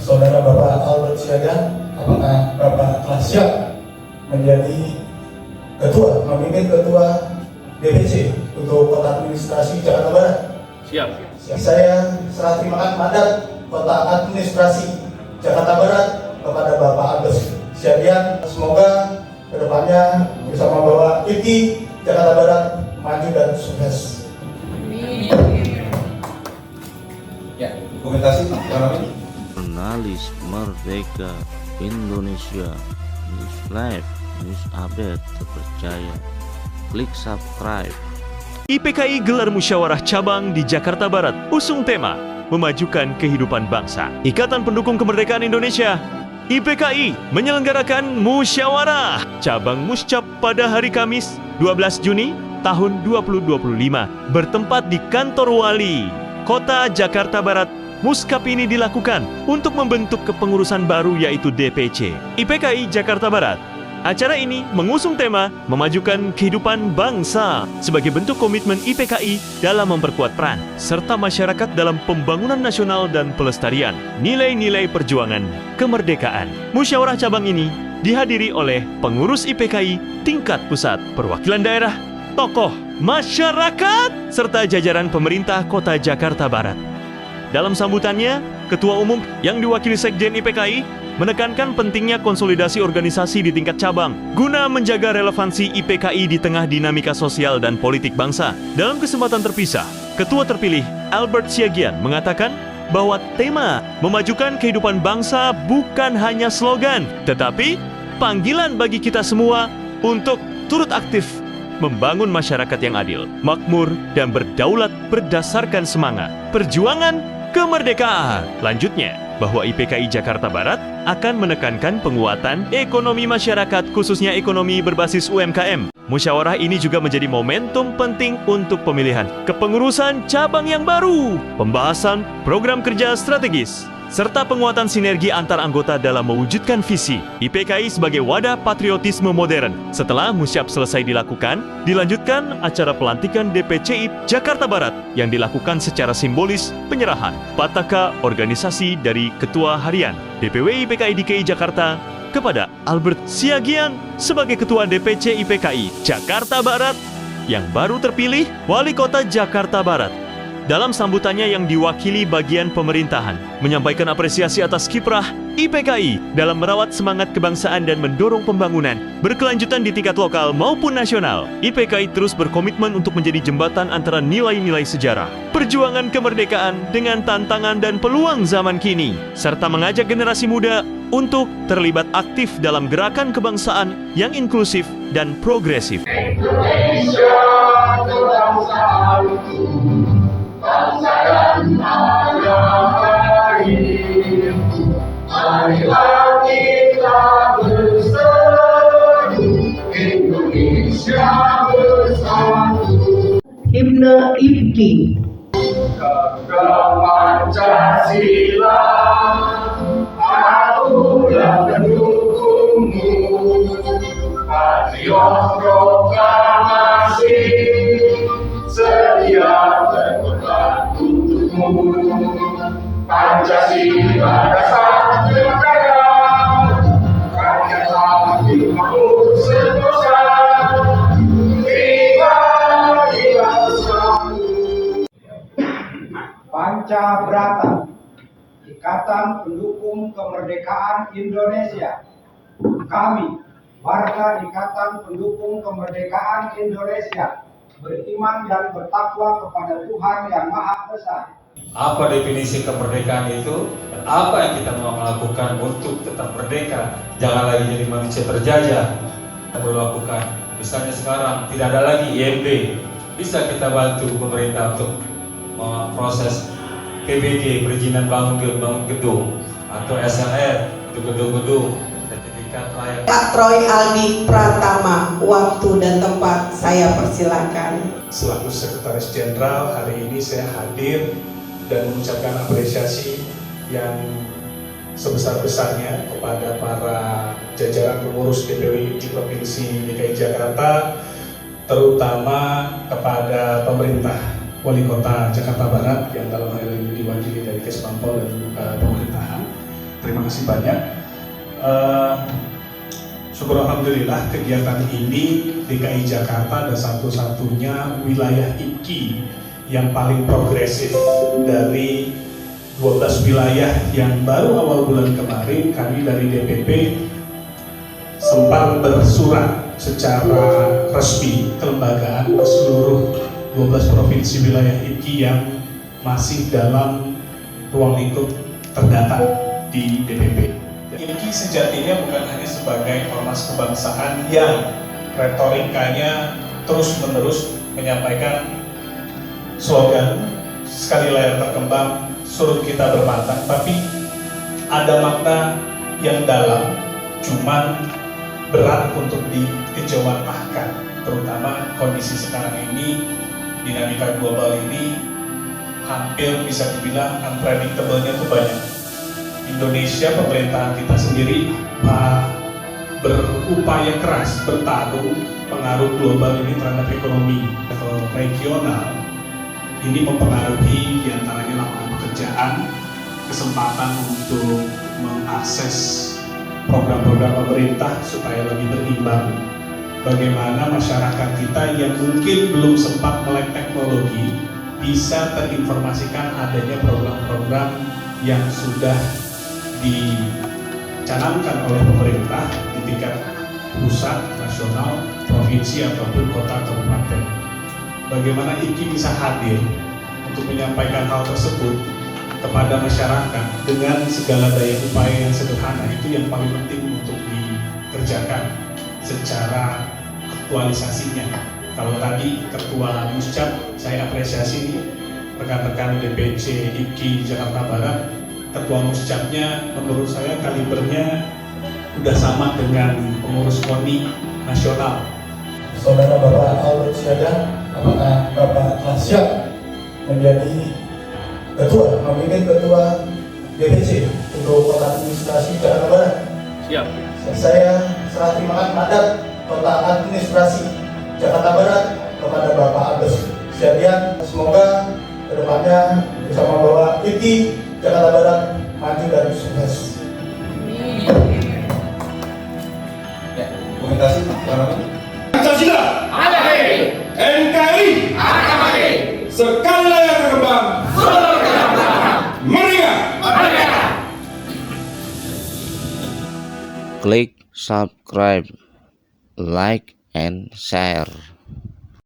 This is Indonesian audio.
Saudara Bapak Albert Siagian, apakah Bapak telah siap menjadi memimpin ketua DPC untuk Kota Administrasi Jakarta Barat? Siap. Saya serah terimakan mandat Kota Administrasi Jakarta Barat kepada Bapak Albert Siagian. Semoga kedepannya bisa membawa IPI Jakarta Barat maju dan sukses. Ya, dokumentasi Pak. Jurnalis Merdeka Indonesia, News Live, News Update terpercaya. Klik subscribe. IPKI gelar musyawarah cabang di Jakarta Barat, usung tema memajukan kehidupan bangsa. Ikatan Pendukung Kemerdekaan Indonesia IPKI menyelenggarakan musyawarah cabang Muscap pada hari Kamis 12 Juni tahun 2025 bertempat di kantor wali Kota Jakarta Barat. Muskap ini dilakukan untuk membentuk kepengurusan baru yaitu DPC IPKI Jakarta Barat. Acara ini mengusung tema memajukan kehidupan bangsa sebagai bentuk komitmen IPKI dalam memperkuat peran serta masyarakat dalam pembangunan nasional dan pelestarian nilai-nilai perjuangan kemerdekaan. Musyawarah cabang ini dihadiri oleh pengurus IPKI tingkat pusat, perwakilan daerah, tokoh masyarakat, serta jajaran pemerintah Kota Jakarta Barat. Dalam sambutannya, Ketua Umum yang diwakili Sekjen IPKI menekankan pentingnya konsolidasi organisasi di tingkat cabang guna menjaga relevansi IPKI di tengah dinamika sosial dan politik bangsa. Dalam kesempatan terpisah, Ketua terpilih Albert Siagian mengatakan bahwa tema memajukan kehidupan bangsa bukan hanya slogan, tetapi panggilan bagi kita semua untuk turut aktif membangun masyarakat yang adil, makmur, dan berdaulat berdasarkan semangat perjuangan kemerdekaan. Lanjutnya, bahwa IPKI Jakarta Barat akan menekankan penguatan ekonomi masyarakat, khususnya ekonomi berbasis UMKM. Musyawarah ini juga menjadi momentum penting untuk pemilihan kepengurusan cabang yang baru, pembahasan program kerja strategis, serta penguatan sinergi antar anggota dalam mewujudkan visi IPKI sebagai wadah patriotisme modern. Setelah musyap selesai dilakukan, dilanjutkan acara pelantikan DPC Jakarta Barat yang dilakukan secara simbolis penyerahan Pataka organisasi dari Ketua Harian DPW IPKI DKI Jakarta kepada Albert Siagian sebagai Ketua DPC IPKI Jakarta Barat yang baru terpilih Wali Kota Jakarta Barat. Dalam sambutannya yang diwakili bagian pemerintahan, menyampaikan apresiasi atas kiprah IPKI dalam merawat semangat kebangsaan dan mendorong pembangunan berkelanjutan di tingkat lokal maupun nasional. IPKI terus berkomitmen untuk menjadi jembatan antara nilai-nilai sejarah, perjuangan kemerdekaan dengan tantangan dan peluang zaman kini, serta mengajak generasi muda untuk terlibat aktif dalam gerakan kebangsaan yang inklusif dan progresif. Indonesia bangsa dan tanah air, marilah kita bersatu, Indonesia bersatu. Himne IPKI. Gegap Pancasila, akulah pendukungmu, patriot proklamasi, sedia berkorban untukmu. Pancasila dasar negara, rakyat hadir makmur sentosa, kita bersatu. Pancabrata, Ikatan Pendukung Kemerdekaan Indonesia. Kami, warga Ikatan Pendukung Kemerdekaan Indonesia, beriman dan bertakwa kepada Tuhan Yang Maha Esa. Apa definisi kemerdekaan itu? Dan apa yang kita mau lakukan untuk tetap merdeka? Jangan lagi jadi manusia terjajah. Kita perlu lakukan. Misalnya sekarang tidak ada lagi IMB. Bisa kita bantu pemerintah untuk proses PBG, perizinan bangun gedung, atau SLR untuk gedung-gedung, sertifikat layak. Pak Troy Aldi Pratama, waktu dan tempat saya persilakan. Selaku Sekretaris Jenderal, hari ini saya hadir dan mengucapkan apresiasi yang sebesar-besarnya kepada para jajaran pengurus DPW di Provinsi DKI Jakarta, terutama kepada pemerintah Wali Kota Jakarta Barat yang dalam hal ini diwakili dari Kesbangpol dan pemerintahan, Terima kasih banyak. Syukur alhamdulillah kegiatan ini DKI Jakarta adalah satu-satunya wilayah IPKI yang paling progresif dari 12 wilayah yang baru awal bulan kemarin kami dari DPP sempat bersurat secara resmi kelembagaan ke seluruh 12 provinsi wilayah IPKI yang masih dalam ruang lingkup terdata di DPP. IPKI sejatinya bukan hanya sebagai ormas kebangsaan yang retorikanya terus-menerus menyampaikan slogan sekali layar terkembang, surut kita berpantang, tapi ada makna yang dalam, cuman berat untuk dikejawantahkan, terutama kondisi sekarang ini, dinamika global ini hampir bisa dibilang unpredictable-nya itu banyak. Indonesia, pemerintahan kita sendiri berupaya keras bertarung pengaruh global ini terhadap ekonomi level regional. Ini mempengaruhi diantaranya lapangan pekerjaan, kesempatan untuk mengakses program-program pemerintah supaya lebih berimbang. Bagaimana masyarakat kita yang mungkin belum sempat melek teknologi bisa terinformasikan adanya program-program yang sudah dicanangkan oleh pemerintah di tingkat pusat, nasional, provinsi ataupun kota kabupaten. Bagaimana IPKI bisa hadir untuk menyampaikan hal tersebut kepada masyarakat dengan segala daya upaya yang sederhana, itu yang paling penting untuk dikerjakan secara aktualisasinya. Kalau tadi Ketua Muscap, saya apresiasi nih rekan-rekan DPC IPKI Jakarta Barat, Ketua Muscapnya menurut saya kalibernya udah sama dengan pengurus KONI nasional. Saudara Bapak Albert Siaga, apakah Bapak telah siap menjadi memimpin ketua DPC untuk kota administrasi Jakarta Barat? Siap. Saya serah terimakan mandat kota administrasi Jakarta Barat kepada Bapak Agus Siadian. Semoga kedepannya bisa membawa IPKI Jakarta Barat maju dan sukses. Ya, komentasi Pak. Pancasila, NKRI, sekali layar terkembang, merdeka. Klik subscribe, like, and share.